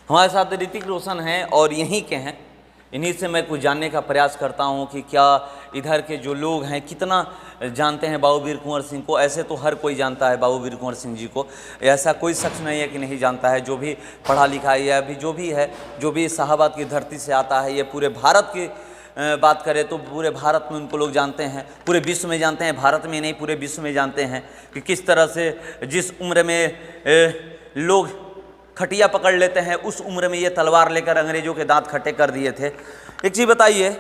हमारे साथ ऋतिक रोशन हैं और यहीं के हैं। इन्हीं से मैं कुछ जानने का प्रयास करता हूं कि क्या इधर के जो लोग हैं कितना जानते हैं बाबू वीर कुंवर सिंह को। ऐसे तो हर कोई जानता है बाबू वीर कुंवर सिंह जी को, ऐसा कोई शख्स नहीं है कि नहीं जानता है। जो भी पढ़ा लिखा है या भी जो भी है, जो भी शाहाबाद की धरती से आता है, ये पूरे भारत की बात करें तो पूरे भारत में उनको लोग जानते हैं, पूरे विश्व में जानते हैं। भारत में नहीं, पूरे विश्व में जानते हैं कि किस तरह से जिस उम्र में लोग खटिया पकड़ लेते हैं, उस उम्र में ये तलवार लेकर अंग्रेजों के दांत खट्टे कर दिए थे। एक चीज़ बताइए,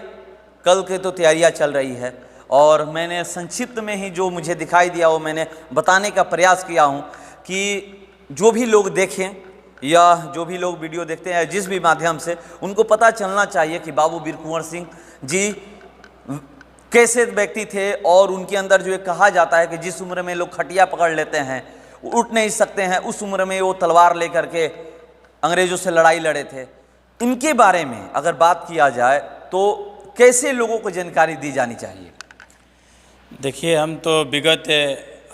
कल के तो तैयारियां चल रही है और मैंने संक्षिप्त में ही जो मुझे दिखाई दिया वो मैंने बताने का प्रयास किया हूं कि जो भी लोग देखें या जो भी लोग वीडियो देखते हैं जिस भी माध्यम से, उनको पता चलना चाहिए कि बाबू वीर कुंवर सिंह जी कैसे व्यक्ति थे। और उनके अंदर जो कहा जाता है कि जिस उम्र में लोग खटिया पकड़ लेते हैं, उठ नहीं सकते हैं, उस उम्र में वो तलवार लेकर के अंग्रेजों से लड़ाई लड़े थे। इनके बारे में अगर बात किया जाए तो कैसे लोगों को जानकारी दी जानी चाहिए? देखिए, हम तो विगत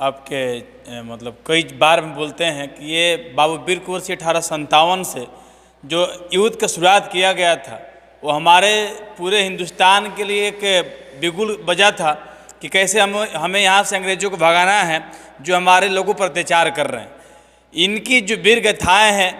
आपके मतलब कई बार बोलते हैं कि ये बाबू वीर कुंवर सिंह 1857 से जो युद्ध का शुरुआत किया गया था, वो हमारे पूरे हिंदुस्तान के लिए एक बिगुल वजह था कि कैसे हमें यहाँ से अंग्रेज़ों को भगाना है जो हमारे लोगों पर अत्याचार कर रहे हैं। इनकी जो वीर गाथाएँ हैं,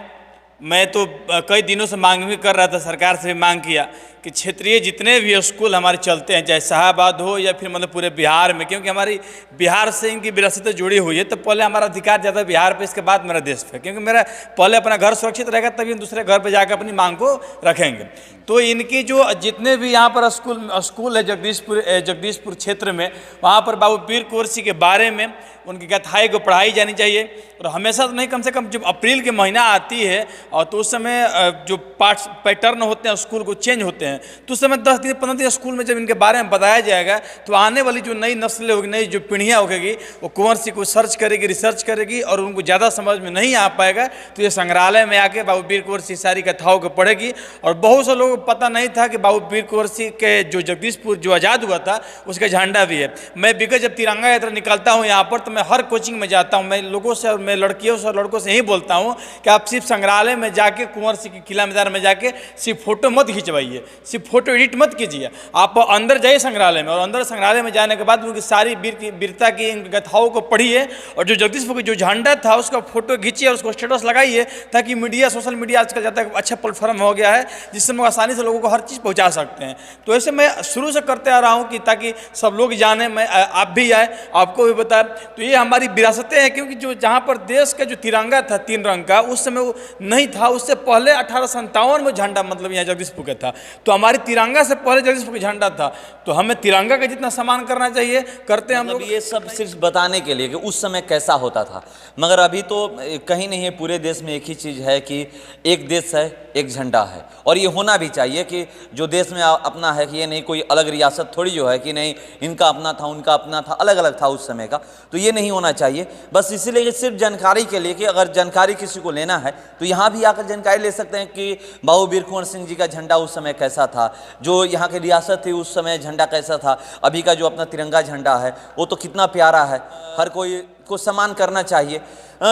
मैं तो कई दिनों से मांग भी कर रहा था, सरकार से भी मांग किया कि क्षेत्रीय जितने भी स्कूल हमारे चलते हैं, चाहे शाहाबाद हो या फिर मतलब पूरे बिहार में, क्योंकि हमारी बिहार से इनकी विरासतें जुड़ी हुई है, तो पहले हमारा अधिकार ज़्यादा है बिहार पे, इसके बाद मेरा देश पे, क्योंकि मेरा पहले अपना घर सुरक्षित रहेगा तभी हम दूसरे घर पे जाकर अपनी मांग को रखेंगे। तो इनकी जो जितने भी यहाँ पर स्कूल है जगदीशपुर क्षेत्र में, वहाँ पर बाबू वीर कुंवर सिंह के बारे में उनकी गाथाएँ को पढ़ाई जानी चाहिए। और हमेशा तो नहीं, कम से कम जब अप्रैल के महीना आती है और तो उस समय जो पैटर्न होते हैं स्कूल को चेंज होते हैं, तो उस समय 10 दिन 15 दिन स्कूल में जब इनके बारे में बताया जाएगा तो आने वाली जो नई नस्लें होगी, नई जो पीढ़ियाँ होगी, वो कुंवर सिंह को सर्च करेगी, रिसर्च करेगी और उनको ज़्यादा समझ में नहीं आ पाएगा तो ये संग्रहालय में आके बाबू वीर कुंवर सिंह सारी कथाओं को पढ़ेगी। और बहुत से लोगों को पता नहीं था कि बाबू वीर कुंवर सिंह के जो जगदीशपुर जो आज़ाद हुआ था उसका झंडा भी है। मैं विगत जब तिरंगा यात्रा निकलता हूँ यहाँ पर, तो मैं हर कोचिंग में जाता हूँ, मैं लोगों से और मैं लड़कियों से और लड़कों से यही बोलता हूँ कि आप सिर्फ संग्रहालय में जाके कुंवर सिंह के किला मैदान में जाके सिर्फ फोटो मत खिंचवाइए, सिर्फ फोटो एडिट मत कीजिए, आप अंदर जाइए संग्रहालय में और अंदर संग्रहालय में जाने के बाद उनकी सारी वीरता की गाथाओं को पढ़िए और जो जगदीशपुर की जो झंडा था उसका फोटो खींचिए और उसको स्टेटस लगाइए, ताकि मीडिया, सोशल मीडिया आजकल ज़्यादा अच्छा प्लेटफॉर्म हो गया है जिससे हम आसानी से लोगों को हर चीज़ पहुँचा सकते हैं। तो ऐसे मैं शुरू से करते आ रहा हूँ कि ताकि सब लोग जाने, मैं आप भी आए, आपको भी बताएं। तो ये हमारी विरासतें हैं, क्योंकि जो जहाँ पर देश का जो तिरंगा था 3 रंग का, उस समय वो नहीं था, उससे पहले 1857 में झंडा मतलब यहाँ जगदीशपुर का था। तो हमारी तिरंगा से पहले जगदीशपुर का झंडा था, तो हमें तिरंगा का जितना सम्मान करना चाहिए करते हैं हम लोग। ये सब सिर्फ बताने के लिए कि उस समय कैसा होता था, मगर अभी तो कहीं नहीं है, पूरे देश में एक ही चीज़ है कि एक देश है, एक झंडा है। और ये होना भी चाहिए कि जो देश में अपना है कि ये नहीं कोई अलग रियासत थोड़ी जो है कि नहीं इनका अपना था, उनका अपना था, अलग अलग था उस समय का, तो ये नहीं होना चाहिए। बस इसीलिए सिर्फ जानकारी के लिए कि अगर जानकारी किसी को लेना है तो यहाँ भी आकर जानकारी ले सकते हैं कि बाबू वीर कुंवर सिंह जी का झंडा उस समय कैसा था, जो यहाँ की रियासत थी उस समय झंडा कैसा था, अभी का जो अपना तिरंगा झंडा है वो तो कितना प्यारा है, हर कोई को सम्मान करना चाहिए।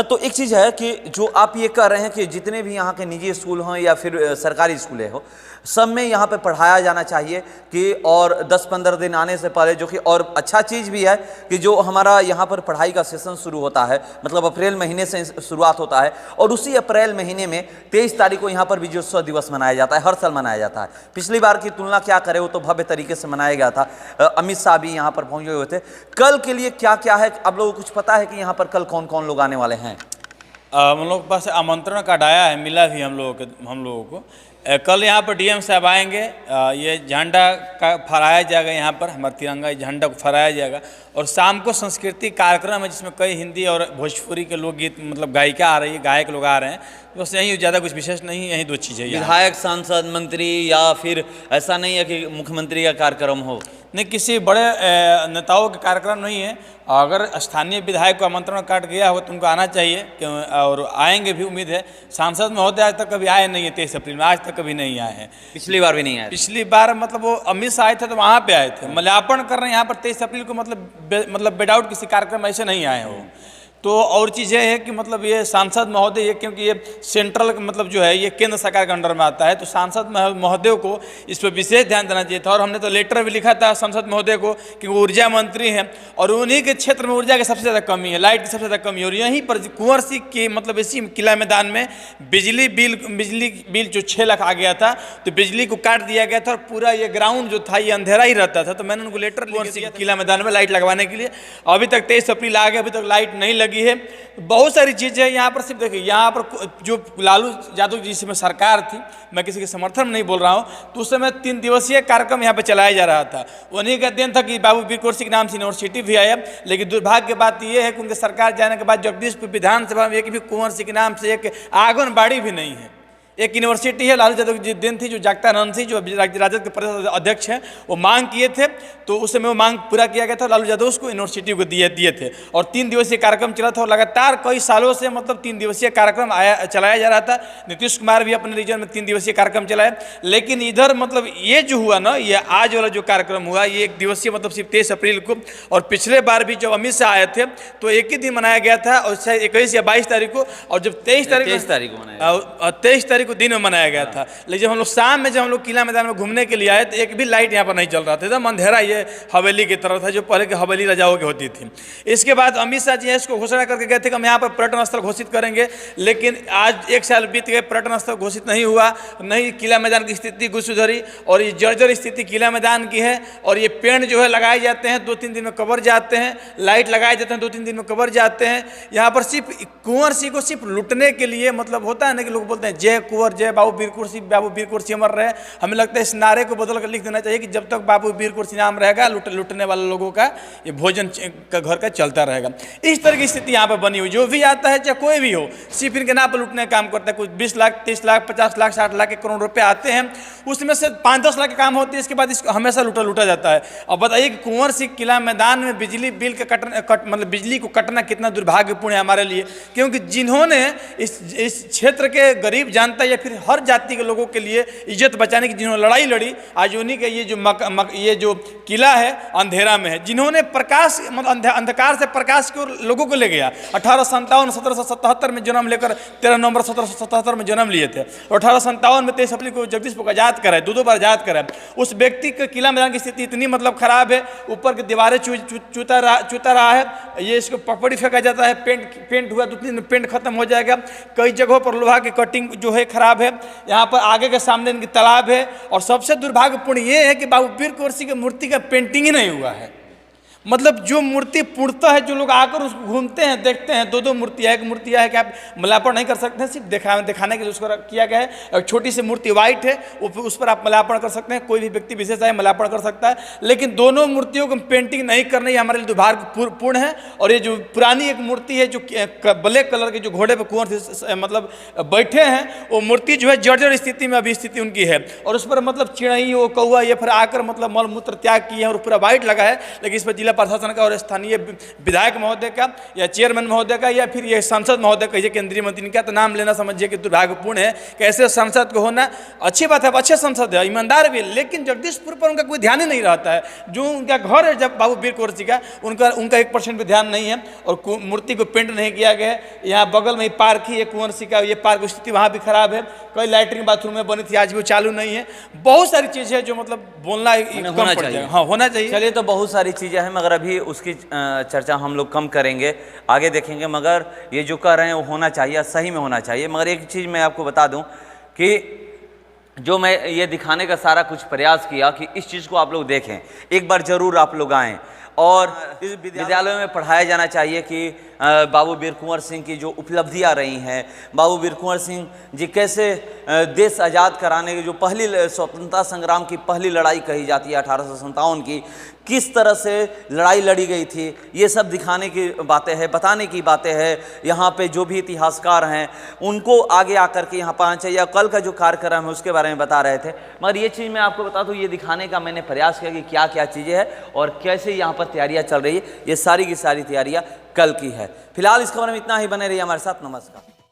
तो एक चीज़ है कि जो आप ये कह रहे हैं कि जितने भी यहाँ के निजी स्कूल हों या फिर सरकारी स्कूलें हो, सब में यहाँ पे पढ़ाया जाना चाहिए कि और 10-15 दिन आने से पहले, जो कि और अच्छा चीज़ भी है कि जो हमारा यहाँ पर पढ़ाई का सेशन शुरू होता है, मतलब अप्रैल महीने से शुरुआत होता है और उसी अप्रैल महीने में 23 तारीख को यहाँ पर विजयोत्सव दिवस मनाया जाता है, हर साल मनाया जाता है। पिछली बार की तुलना क्या करें, वो तो भव्य तरीके से मनाया गया था, अमित शाह भी यहाँ पर पहुँचे हुए थे। कल के लिए क्या क्या है, आप लोगों को कुछ पता है कि यहाँ पर कल कौन कौन लोग आने वाले हैं? हम लोग के पास आमंत्रण कार्ड आया है, मिला भी हम लोगों को। कल यहाँ पर डीएम साहब आएंगे, ये झंडा का फहराया जाएगा, यहाँ पर हमारा तिरंगा झंडा को फहराया जाएगा और शाम को सांस्कृतिक कार्यक्रम है जिसमें कई हिंदी और भोजपुरी के लोकगीत मतलब गायिका आ रही है, गायक लोग आ रहे हैं। बस यही, ज़्यादा कुछ विशेष नहीं है, यही 2 चीज़ें। विधायक, सांसद, मंत्री या फिर ऐसा नहीं है कि मुख्यमंत्री का कार्यक्रम हो? नहीं, किसी बड़े नेताओं के कार्यक्रम नहीं है। अगर स्थानीय विधायक को आमंत्रण कार्ड गया हो तो उनको आना चाहिए और आएंगे भी, उम्मीद है। सांसद महोदय आज तक कभी आए नहीं है 23 अप्रैल में, आज तक कभी नहीं आए हैं। पिछली बार भी नहीं आए? पिछली बार मतलब वो अमित शाह आए थे तो वहाँ पे आए थे, मल्यार्पण कर रहे हैं यहाँ पर 23 अप्रैल को, मतलब विदाउट किसी कार्यक्रम ऐसे नहीं आए हो। तो और चीज़ ये है कि मतलब ये सांसद महोदय, ये क्योंकि ये सेंट्रल मतलब जो है ये केंद्र सरकार के अंडर में आता है, तो सांसद महोदय को इस पर विशेष ध्यान देना चाहिए था। और हमने तो लेटर भी लिखा था सांसद महोदय को कि वो ऊर्जा मंत्री हैं और उन्हीं के क्षेत्र में ऊर्जा की सबसे ज़्यादा कमी है, लाइट की सबसे ज़्यादा कमी है। और यहीं पर कुंवर सिंह की मतलब इसी किला मैदान में बिजली बिल जो 6 लाख आ गया था, तो बिजली को काट दिया गया था और पूरा ये ग्राउंड जो था ये अंधेरा ही रहता था। तो मैंने उनको लेटर कुंवर सिंह किला मैदान में लाइट लगवाने के लिए, अभी तक 23 अप्रैल आ गया, अभी तक लाइट नहीं लगी है। बहुत सारी चीज़ें हैं यहाँ पर। सिर्फ देखिए यहाँ पर जो लालू यादव जी समय सरकार थी, मैं किसी के समर्थन में नहीं बोल रहा हूँ, तो उस समय 3 दिवसीय कार्यक्रम यहाँ पर चलाया जा रहा था। उन्हीं का दिन था कि बाबू वीर कुंवर सिंह के नाम से यूनिवर्सिटी भी आया। लेकिन दुर्भाग्य की बात यह है कि उनके सरकार जाने के बाद जगदीशपुर विधानसभा में एक भी कुंवर सिंह के नाम से एक आंगनबाड़ी भी नहीं है। एक यूनिवर्सिटी है, लालू यादव जी दिन थी, जो जागतानंद सिंह जो राजद के प्रदेश अध्यक्ष हैं वो मांग किए थे, तो उस समय वो मांग पूरा किया गया था, लालू यादव उसको यूनिवर्सिटी को दिए थे। और 3 दिवसीय कार्यक्रम चला था और लगातार कई सालों से मतलब 3 दिवसीय कार्यक्रम चलाया जा रहा था। नीतीश कुमार भी अपने रीजन में 3 दिवसीय कार्यक्रम चलाए। लेकिन इधर मतलब ये जो हुआ ना, ये आज वाला जो कार्यक्रम हुआ ये 1 दिवसीय मतलब सिर्फ 23 अप्रैल को, और पिछले बार भी जब अमित शाह आए थे तो एक ही दिन मनाया गया था, और 21 या 22 तारीख को, और जब 23 तारीख को दिन में मनाया गया था। लेकिन जब हम लोग शाम में जब हम लोग किला मैदान में घूमने के लिए आए तो एक भी लाइट यहाँ पर नहीं चल रहा था, एकदम अंधेरा ये हवेली की तरफ था जो पहले की हवेली राजाओं की होती थी। इसके बाद अमित शाह जी इसको घोषणा करके गए थे कि हम यहाँ पर पर्यटन स्थल घोषित करेंगे, लेकिन आज 1 साल बीत गए, पर्यटन स्थल घोषित नहीं हुआ, नहीं किला मैदान की स्थिति गुम सुधरी, और ये जर्जर स्थिति किला मैदान की है। और ये पेड़ जो है लगाए जाते हैं 2-3 दिन में कवर जाते हैं, लाइट लगाए जाते हैं 2-3 दिन में कवर जाते हैं। यहाँ पर सिर्फ कुंवर सिंह को सिर्फ लूटने के लिए मतलब होता है ना कि लोग बोलते हैं जय कुंवर जय बाबू वीर कुंवर सिंह अमर रहे। हमें लगता है इस नारे को बदल कर लिख देना चाहिए कि जब तक बाबू वीर कुंवर सिंह नाम रहेगा लूटने वाले लोगों का ये भोजन का घर का चलता रहेगा। इस तरह की स्थिति यहाँ पर बनी हुई। जो भी आता है चाहे कोई भी हो, सिर्फ इनके नाम पर लूटने का काम करता है। कुछ 20 लाख 30 लाख 50 लाख 60 लाख 1 करोड़ रुपए आते हैं, उसमें से 5-10 लाख का काम होती है, इसके बाद इसको हमेशा लूटा जाता है। अब बताइए कि कुंवर सिंह किला मैदान में बिजली बिल का मतलब बिजली को कटना कितना दुर्भाग्यपूर्ण है हमारे लिए, क्योंकि जिन्होंने इस क्षेत्र के गरीब जनता या फिर हर जाति के लोगों के लिए इज्जत बचाने की जिन्होंने लड़ाई लड़ी, आज उन्हीं के ये जो किला है अंधेरा में है। जिन्होंने प्रकाश मतलब अंधकार से प्रकाश को लोगों को ले गया। 1857 1777 में जन्म लेकर 13 नवंबर 1777 में जन्म लिए थे, और 1857 में 23 अप्रैल को जगदीशपुर को आजाद कराए, 2 बार आजाद कराए। उस व्यक्ति के किला मैदान की स्थिति इतनी मतलब खराब है, ऊपर की दीवारें चूता रहा है, ये इसको पकड़ी फेंका जाता है, पेंट हुआ 2-3 दिन में पेंट खत्म हो जाएगा। कई जगहों पर लोहा की कटिंग जो है खराब है। यहाँ पर आगे के सामने इनकी तालाब है, और सबसे दुर्भाग्यपूर्ण ये है कि बाबू वीर कुंवर सिंह की मूर्ति का पेंटिंग ही नहीं हुआ है। मतलब जो मूर्ति पूर्णतः है, जो लोग आकर उसको घूमते हैं देखते हैं, 2-2 मूर्तियाँ, एक मूर्तियाँ है कि आप मलापण नहीं कर सकते हैं, सिर्फ दिखाने के लिए उसको किया गया है। एक छोटी सी मूर्ति वाइट है, उस पर आप मलापण कर सकते हैं, कोई भी व्यक्ति विशेष है मलापण कर सकता है, लेकिन दोनों मूर्तियों को पेंटिंग नहीं करना ये हमारे लिए दुर्भाग्यपूर्ण है। और ये जो पुरानी एक मूर्ति है जो ब्लैक कलर के जो घोड़े पर कुंवर मतलब बैठे हैं, वो मूर्ति जो है जर्जर स्थिति में अभी स्थिति उनकी है, और उस पर मतलब चिड़ई वो कौआ ये फिर आकर मतलब मल मूत्र त्याग किए हैं, और पूरा वाइट लगा है। लेकिन इस पर जिला प्रशासन का और स्थानीय विधायक महोदय का या चेयरमैन महोदय का या फिर ये सांसद महोदय का, ये केंद्रीय मंत्री का तो नाम लेना समझिए कि दुर्भाग्यपूर्ण है कि ऐसे सांसद को होना। अच्छी बात है, अच्छे सांसद है, ईमानदार भी, लेकिन जगदीशपुर पर उनका कोई ध्यान ही नहीं रहता है। जो उनका घर है जब बाबू वीर कुंवर सिंह का, उनका 1% भी ध्यान नहीं है, और मूर्ति को पेंट नहीं किया गया है। यहाँ बगल में ही पार्क ही है कुंवर सिंह का, ये पार्क स्थिति वहाँ भी खराब है। कई लैट्रिन बाथरूम में बनी थी, आज भी चालू नहीं है। बहुत सारी चीज़ें हैं जो मतलब बोलना होना चाहिए। हाँ, होना चाहिए। चलिए, तो बहुत सारी चीज़ें हैं, मगर अभी उसकी चर्चा हम लोग कम करेंगे, आगे देखेंगे। मगर ये जो कर रहे हैं वो होना चाहिए, सही में होना चाहिए। मगर एक चीज़ मैं आपको बता दूं कि जो मैं ये दिखाने का सारा कुछ प्रयास किया कि इस चीज़ को आप लोग देखें, एक बार ज़रूर आप लोग आएँ, और इस विद्यालयों में पढ़ाया जाना चाहिए कि बाबू वीर कुंवर सिंह की जो उपलब्धियां रही हैं, बाबू वीर कुंवर सिंह जी कैसे देश आज़ाद कराने की जो पहली स्वतंत्रता संग्राम की पहली लड़ाई कही जाती है 1857 की, किस तरह से लड़ाई लड़ी गई थी, ये सब दिखाने की बातें हैं, बताने की बातें हैं। यहाँ पे जो भी इतिहासकार हैं उनको आगे आकर के यहाँ पर आना चाहिए। कल का जो कार्यक्रम है उसके बारे में बता रहे थे, मगर ये चीज़ मैं आपको बता दूँ, ये दिखाने का मैंने प्रयास किया कि क्या क्या चीज़ें हैं और कैसे यहाँ पर तैयारियाँ चल रही है। ये सारी की सारी तैयारियाँ कल की है। फिलहाल इस खबर में इतना ही, बने रहिए हमारे साथ। नमस्कार।